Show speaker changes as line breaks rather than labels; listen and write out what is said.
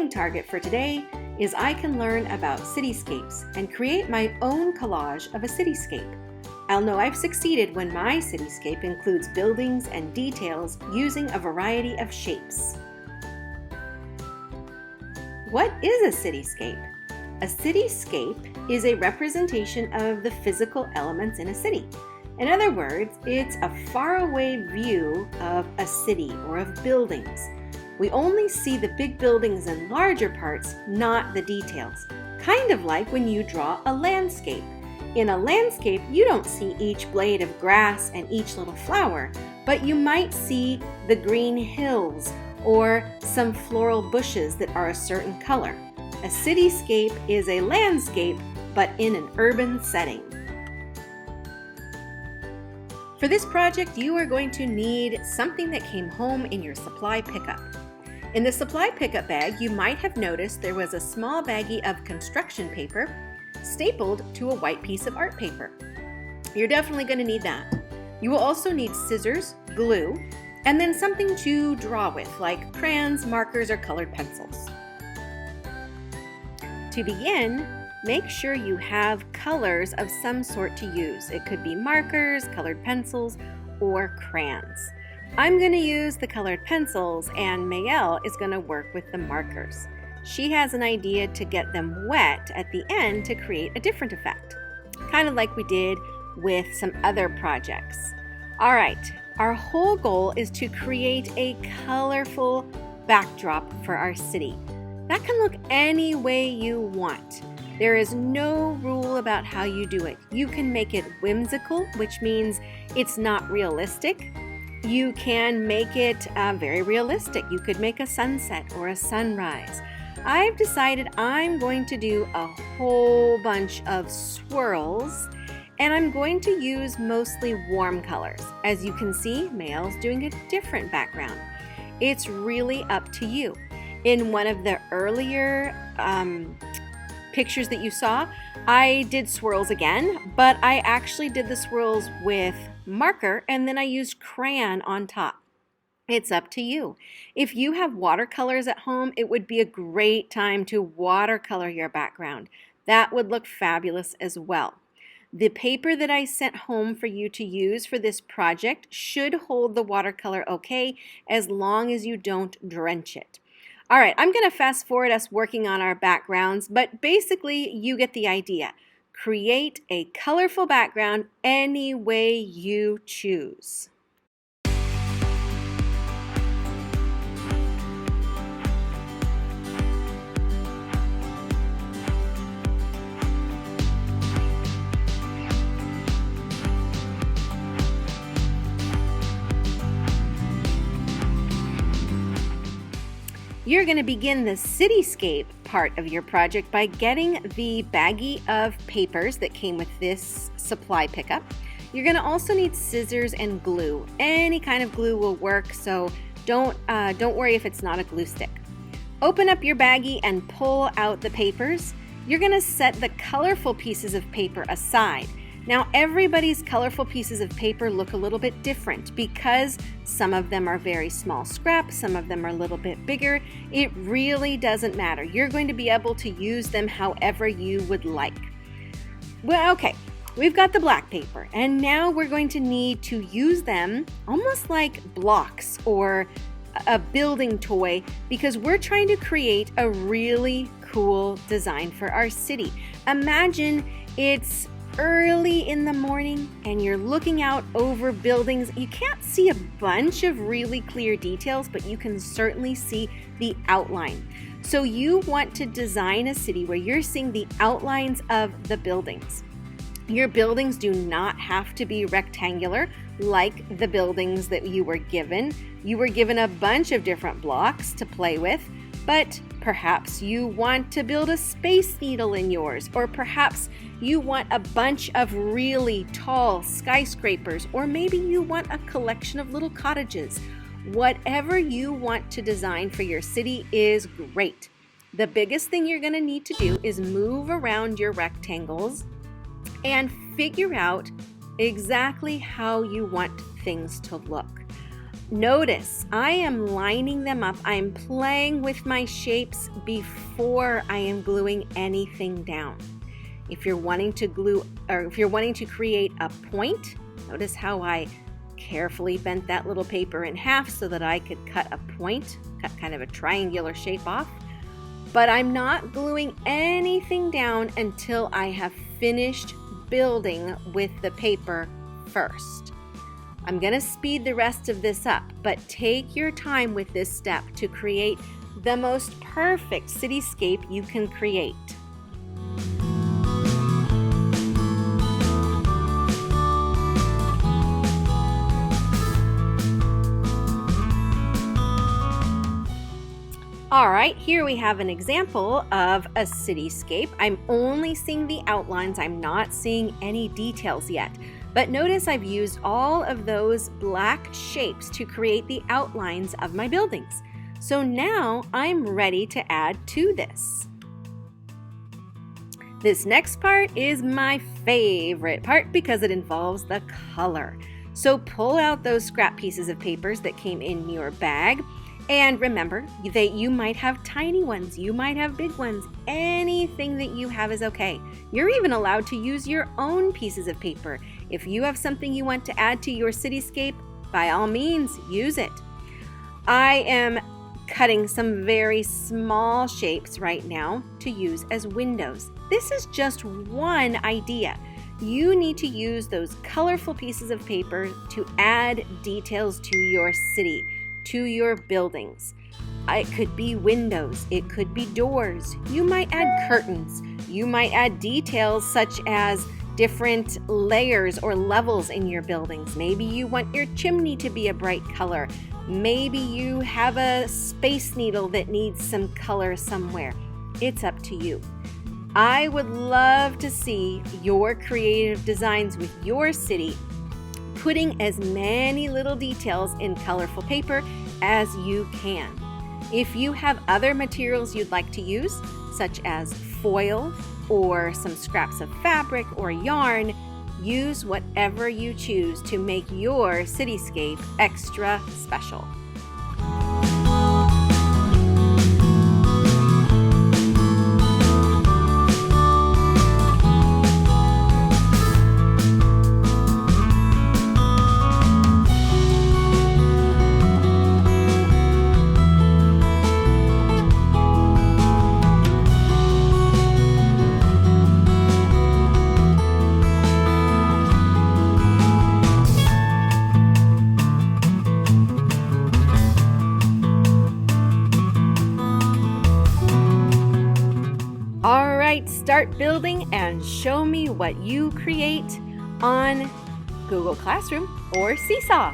learning target for today is I can learn about cityscapes and create my own collage of a cityscape. I'll know I've succeeded when my cityscape includes buildings and details using a variety of shapes. What is a cityscape? A cityscape is a representation of the physical elements in a city. In other words, it's a faraway view of a city or of buildings. We only see the big buildings and larger parts, not the details. Kind of like when you draw a landscape. In a landscape, you don't see each blade of grass and each little flower, but you might see the green hills or some floral bushes that are a certain color. A cityscape is a landscape, but in an urban setting. For this project, you are going to need something that came home in your supply pickup. In the supply pickup bag, you might have noticed there was a small baggie of construction paper stapled to a white piece of art paper. You're definitely going to need that. You will also need scissors, glue, and then something to draw with, like crayons, markers, or colored pencils. To begin, make sure you have colors of some sort to use. It could be markers, colored pencils, or crayons. I'm going to use the colored pencils, and Mayel is going to work with the markers. She has an idea to get them wet at the end to create a different effect, kind of like we did with some other projects. All right, our whole goal is to create a colorful backdrop for our city. That can look any way you want. There is no rule about how you do it. You can make it whimsical, which means it's not realistic. You can make it very realistic. You could make a sunset or a sunrise. I've decided I'm going to do a whole bunch of swirls, and I'm going to use mostly warm colors. As you can see, Mayel's doing a different background. It's really up to you. In one of the earlier pictures that you saw, I did swirls again, but I actually did the swirls with marker and then I used crayon on top. It's up to you. If you have watercolors at home, it would be a great time to watercolor your background. That would look fabulous as well. The paper that I sent home for you to use for this project should hold the watercolor okay, as long as you don't drench it. All right, I'm going to fast forward us working on our backgrounds, but basically you get the idea. Create a colorful background any way you choose. You're going to begin the cityscape part of your project by getting the baggie of papers that came with this supply pickup. You're going to also need scissors and glue. Any kind of glue will work, so don't worry if it's not a glue stick. Open up your baggie and pull out the papers. You're going to set the colorful pieces of paper aside. Now, everybody's colorful pieces of paper look a little bit different because some of them are very small scraps, some of them are a little bit bigger. It really doesn't matter. You're going to be able to use them however you would like. Well, okay, we've got the black paper, and now we're going to need to use them almost like blocks or a building toy because we're trying to create a really cool design for our city. Imagine it's early in the morning and you're looking out over buildings. You can't see a bunch of really clear details, but you can certainly see the outline. So you want to design a city where you're seeing the outlines of the buildings. Your buildings do not have to be rectangular like the buildings that you were given. You were given a bunch of different blocks to play with, but perhaps you want to build a space needle in yours, or perhaps you want a bunch of really tall skyscrapers, or maybe you want a collection of little cottages. Whatever you want to design for your city is great. The biggest thing you're going to need to do is move around your rectangles and figure out exactly how you want things to look. Notice I am lining them up. I am playing with my shapes before I am gluing anything down. If you're wanting to glue, or if you're wanting to create a point, notice how I carefully bent that little paper in half so that I could cut a point, cut kind of a triangular shape off. But I'm not gluing anything down until I have finished building with the paper first. I'm going to speed the rest of this up, but take your time with this step to create the most perfect cityscape you can create. All right, here we have an example of a cityscape. I'm only seeing the outlines. I'm not seeing any details yet. But notice I've used all of those black shapes to create the outlines of my buildings. So now I'm ready to add to this. This next part is my favorite part because it involves the color. So pull out those scrap pieces of papers that came in your bag. And remember that you might have tiny ones, you might have big ones, anything that you have is okay. You're even allowed to use your own pieces of paper. If you have something you want to add to your cityscape, by all means, use it. I am cutting some very small shapes right now to use as windows. This is just one idea. You need to use those colorful pieces of paper to add details to your city, to your buildings. It could be windows, it could be doors. You might add curtains. You might add details such as different layers or levels in your buildings. Maybe you want your chimney to be a bright color. Maybe you have a space needle that needs some color somewhere. It's up to you. I would love to see your creative designs with your city, putting as many little details in colorful paper as you can. If you have other materials you'd like to use, such as foil or some scraps of fabric or yarn, use whatever you choose to make your cityscape extra special. All right, start building and show me what you create on Google Classroom or Seesaw.